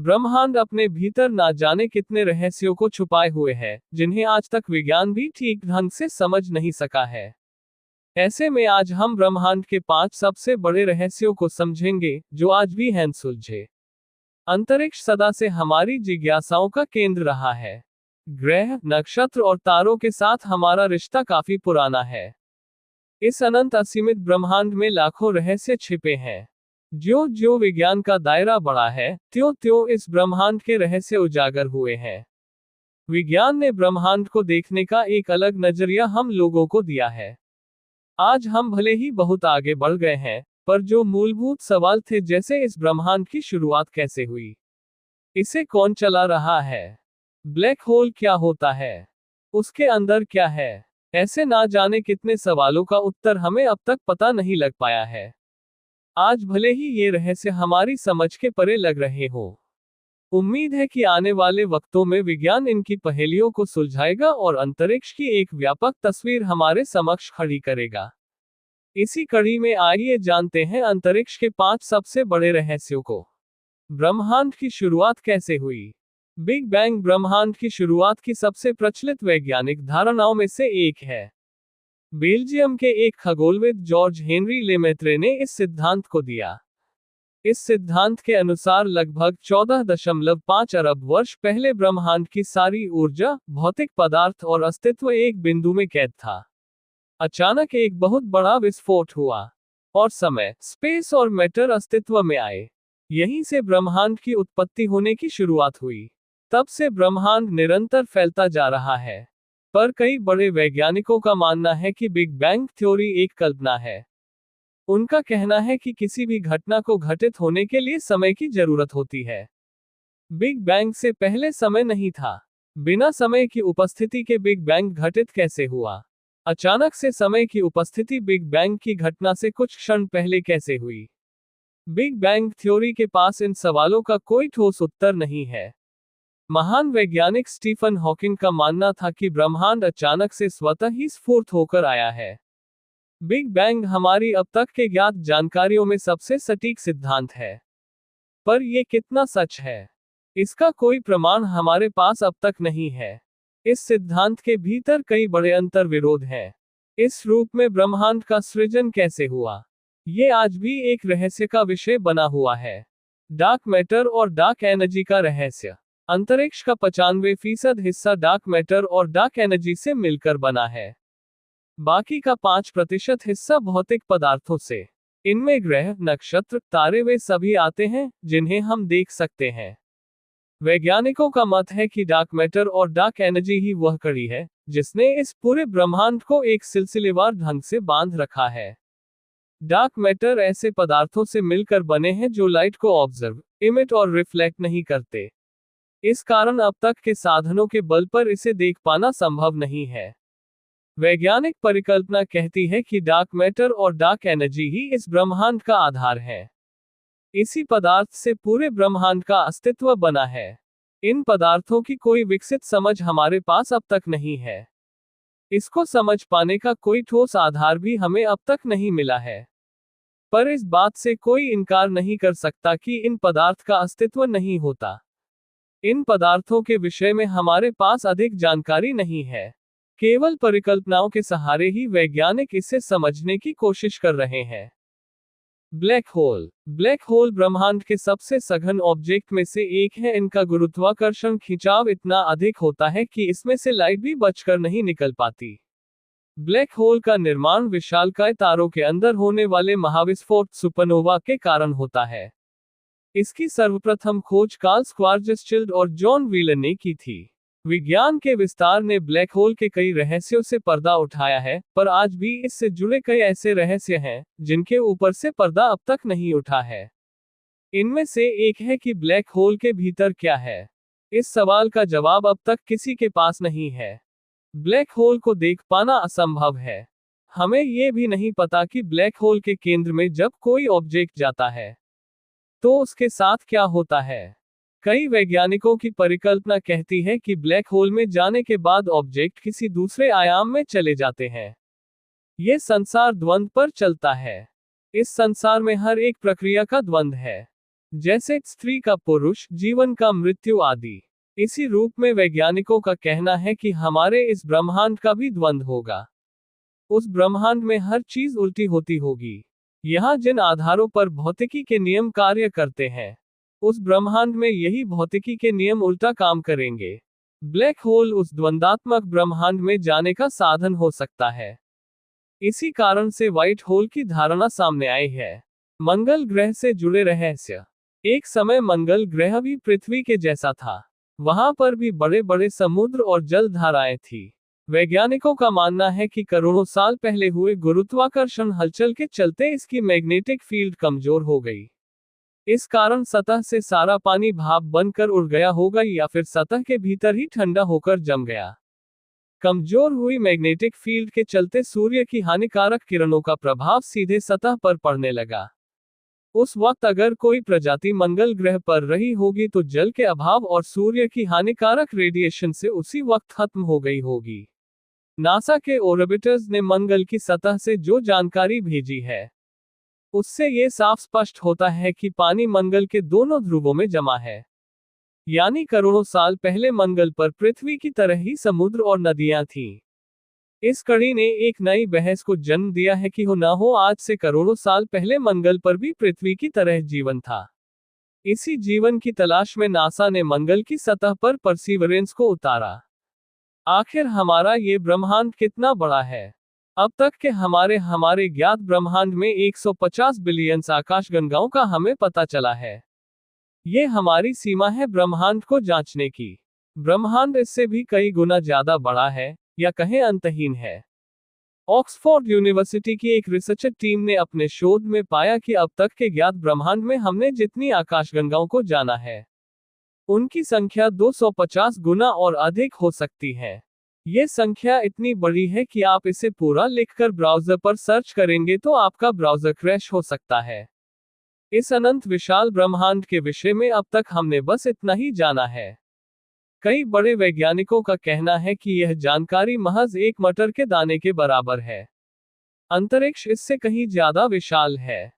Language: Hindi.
ब्रह्मांड अपने भीतर ना जाने कितने रहस्यों को छुपाए हुए है, जिन्हें आज तक विज्ञान भी ठीक ढंग से समझ नहीं सका है। ऐसे में आज हम ब्रह्मांड के 5 सबसे बड़े रहस्यों को समझेंगे, जो आज भी हैं सुलझे। अंतरिक्ष सदा से हमारी जिज्ञासाओं का केंद्र रहा है। ग्रह, नक्षत्र और तारों के साथ हमारा रिश्ता काफी पुराना है। इस अनंत असीमित ब्रह्मांड में लाखों रहस्य छिपे हैं। ज्यों ज्यों विज्ञान का दायरा बढ़ा है, त्यों त्यों इस ब्रह्मांड के रहस्य उजागर हुए हैं। विज्ञान ने ब्रह्मांड को देखने का एक अलग नजरिया हम लोगों को दिया है। आज हम भले ही बहुत आगे बढ़ गए हैं, पर जो मूलभूत सवाल थे, जैसे इस ब्रह्मांड की शुरुआत कैसे हुई, इसे कौन चला रहा है, ब्लैक होल क्या होता है, उसके अंदर क्या है, ऐसे ना जाने कितने सवालों का उत्तर हमें अब तक पता नहीं लग पाया है। आज भले ही ये रहस्य हमारी समझ के परे लग रहे हो, उम्मीद है कि आने वाले वक्तों में विज्ञान इनकी पहेलियों को सुलझाएगा और अंतरिक्ष की एक व्यापक तस्वीर हमारे समक्ष खड़ी करेगा। इसी कड़ी में आइए जानते हैं अंतरिक्ष के 5 सबसे बड़े रहस्यों को। ब्रह्मांड की शुरुआत कैसे हुई? बिग बैंग ब्रह्मांड की शुरुआत की सबसे प्रचलित वैज्ञानिक धारणाओं में से एक है। बेल्जियम के एक खगोलविद जॉर्ज हेनरी लेमेत्रे ने इस सिद्धांत को दिया। इस सिद्धांत के अनुसार लगभग 14.5 अरब वर्ष पहले ब्रह्मांड की सारी ऊर्जा, भौतिक पदार्थ और अस्तित्व एक बिंदु में कैद था। अचानक एक बहुत बड़ा विस्फोट हुआ और समय, स्पेस और मैटर अस्तित्व में आए। यहीं से ब्रह्मांड की उत्पत्ति होने की शुरुआत हुई। तब से ब्रह्मांड निरंतर फैलता जा रहा है। पर कई बड़े वैज्ञानिकों का मानना है कि बिग बैंग थ्योरी एक कल्पना है। उनका कहना है कि किसी भी घटना को घटित होने के लिए समय की जरूरत होती है। बिग बैंग से पहले समय नहीं था। बिना समय की उपस्थिति के बिग बैंग घटित कैसे हुआ? अचानक से समय की उपस्थिति बिग बैंग की घटना से कुछ क्षण पहले कैसे हुई? बिग बैंग थ्योरी के पास इन सवालों का कोई ठोस उत्तर नहीं है। महान वैज्ञानिक स्टीफन हॉकिंग का मानना था कि ब्रह्मांड अचानक से स्वतः ही स्फुरित होकर आया है। बिग बैंग हमारी अब तक के ज्ञात जानकारियों में सबसे सटीक सिद्धांत है। पर यह कितना सच है, इसका कोई प्रमाण हमारे पास अब तक नहीं है। इस सिद्धांत के भीतर कई बड़े अंतर विरोध हैं। इस रूप में ब्रह्मांड का सृजन कैसे हुआ, ये आज भी एक रहस्य का विषय बना हुआ है। डार्क मैटर और डार्क एनर्जी का रहस्य। अंतरिक्ष का 95% हिस्सा डार्क मैटर और डार्क एनर्जी से मिलकर बना है। बाकी का 5% हिस्सा भौतिक पदार्थों से। इनमें ग्रह, नक्षत्र, तारे वे सभी आते हैं जिन्हें हम देख सकते हैं। वैज्ञानिकों का मत है कि डार्क मैटर और डार्क एनर्जी ही वह कड़ी है जिसने इस पूरे ब्रह्मांड को एक सिलसिलेवार ढंग से बांध रखा है। डार्क मैटर ऐसे पदार्थों से मिलकर बने हैं जो लाइट को ऑब्जर्व, इमिट और रिफ्लेक्ट नहीं करते। इस कारण अब तक के साधनों के बल पर इसे देख पाना संभव नहीं है। वैज्ञानिक परिकल्पना कहती है कि डार्क मैटर और डार्क एनर्जी ही इस ब्रह्मांड का आधार है। इसी पदार्थ से पूरे ब्रह्मांड का अस्तित्व बना है। इन पदार्थों की कोई विकसित समझ हमारे पास अब तक नहीं है। इसको समझ पाने का कोई ठोस आधार भी हमें अब तक नहीं मिला है। पर इस बात से कोई इनकार नहीं कर सकता कि इन पदार्थ का अस्तित्व नहीं होता। इन पदार्थों के विषय में हमारे पास अधिक जानकारी नहीं है। केवल परिकल्पनाओं के सहारे ही वैज्ञानिक इसे समझने की कोशिश कर रहे हैं। Black hole. ब्लैक होल ब्रह्मांड के सबसे सघन ऑब्जेक्ट में से एक है। इनका गुरुत्वाकर्षण खिंचाव इतना अधिक होता है कि इसमें से लाइट भी बचकर नहीं निकल पाती। ब्लैक होल का निर्माण विशालकाय तारों के अंदर होने वाले महाविस्फोट सुपरनोवा के कारण होता है। इसकी सर्वप्रथम खोज कार्ल स्क्वार्ज़चिल्ड और जॉन व्हीलर ने की थी। विज्ञान के विस्तार ने ब्लैक होल के कई रहस्यों से पर्दा उठाया है, पर आज भी इससे जुड़े कई ऐसे रहस्य हैं जिनके ऊपर से पर्दा अब तक नहीं उठा है। इनमें से एक है कि ब्लैक होल के भीतर क्या है। इस सवाल का जवाब अब तक किसी के पास नहीं है। ब्लैक होल को देख पाना असंभव है। हमें यह भी नहीं पता कि ब्लैक होल के केंद्र में जब कोई ऑब्जेक्ट जाता है तो उसके साथ क्या होता है। कई वैज्ञानिकों की परिकल्पना कहती है कि ब्लैक होल में जाने के बाद ऑब्जेक्ट किसी दूसरे आयाम में चले जाते हैं। यह संसार द्वंद्व पर चलता है। इस संसार में हर एक प्रक्रिया का द्वंद्व है। जैसे स्त्री का पुरुष, जीवन का मृत्यु आदि। इसी रूप में वैज्ञानिकों का कहना है कि हमारे इस ब्रह्मांड का भी द्वंद्व होगा। उस ब्रह्मांड में हर चीज उल्टी होती होगी। यहाँ जिन आधारों पर भौतिकी के नियम कार्य करते हैं, उस ब्रह्मांड में यही भौतिकी के नियम उल्टा काम करेंगे। ब्लैक होल उस द्वंद्वात्मक ब्रह्मांड में जाने का साधन हो सकता है। इसी कारण से व्हाइट होल की धारणा सामने आई है। मंगल ग्रह से जुड़े रहस्य। एक समय मंगल ग्रह भी पृथ्वी के जैसा था। वहां पर भी बड़े बड़े समुद्र और जल धाराएं थी। वैज्ञानिकों का मानना है कि करोड़ों साल पहले हुए गुरुत्वाकर्षण हलचल के चलते इसकी मैग्नेटिक फील्ड कमजोर हो गई। इस कारण सतह से सारा पानी भाप बनकर उड़ गया होगा, या फिर सतह के भीतर ही ठंडा होकर जम गया। कमजोर हुई मैग्नेटिक फील्ड के चलते सूर्य की हानिकारक किरणों का प्रभाव सीधे सतह पर पड़ने लगा। उस वक्त अगर कोई प्रजाति मंगल ग्रह पर रही होगी तो जल के अभाव और सूर्य की हानिकारक रेडिएशन से उसी वक्त खत्म हो गई होगी। नासा के ऑर्बिटर्स ने मंगल की सतह से जो जानकारी भेजी है, उससे ये साफ स्पष्ट होता है कि पानी मंगल के दोनों ध्रुवों में जमा है। यानी करोड़ों साल पहले मंगल पर पृथ्वी की तरह ही समुद्र और नदियां थीं। इस कड़ी ने एक नई बहस को जन्म दिया है कि हो ना हो, आज से करोड़ों साल पहले मंगल पर भी पृथ्वी की तरह जीवन था। इसी जीवन की तलाश में नासा ने मंगल की सतह पर परसीवरेंस को उतारा। आखिर हमारा ये ब्रह्मांड कितना बड़ा है? अब तक के हमारे ज्ञात ब्रह्मांड में 150 बिलियन आकाशगंगाओं का हमें पता चला है। ये हमारी सीमा है ब्रह्मांड को जांचने की। ब्रह्मांड इससे भी कई गुना ज्यादा बड़ा है, या कहें अंतहीन है। ऑक्सफोर्ड यूनिवर्सिटी की एक रिसर्चर टीम ने अपने शोध में पाया कि अब तक के ज्ञात ब्रह्मांड में हमने जितनी आकाशगंगाओं को जाना है, उनकी संख्या 250 गुना और अधिक हो सकती है। ये संख्या इतनी बड़ी है कि आप इसे पूरा लिखकर ब्राउज़र पर सर्च करेंगे तो आपका ब्राउज़र क्रैश हो सकता है। इस अनंत विशाल ब्रह्मांड के विषय में अब तक हमने बस इतना ही जाना है। कई बड़े वैज्ञानिकों का कहना है कि यह जानकारी महज एक मटर के दाने के बराबर है। अंतरिक्ष इससे कहीं ज्यादा विशाल है।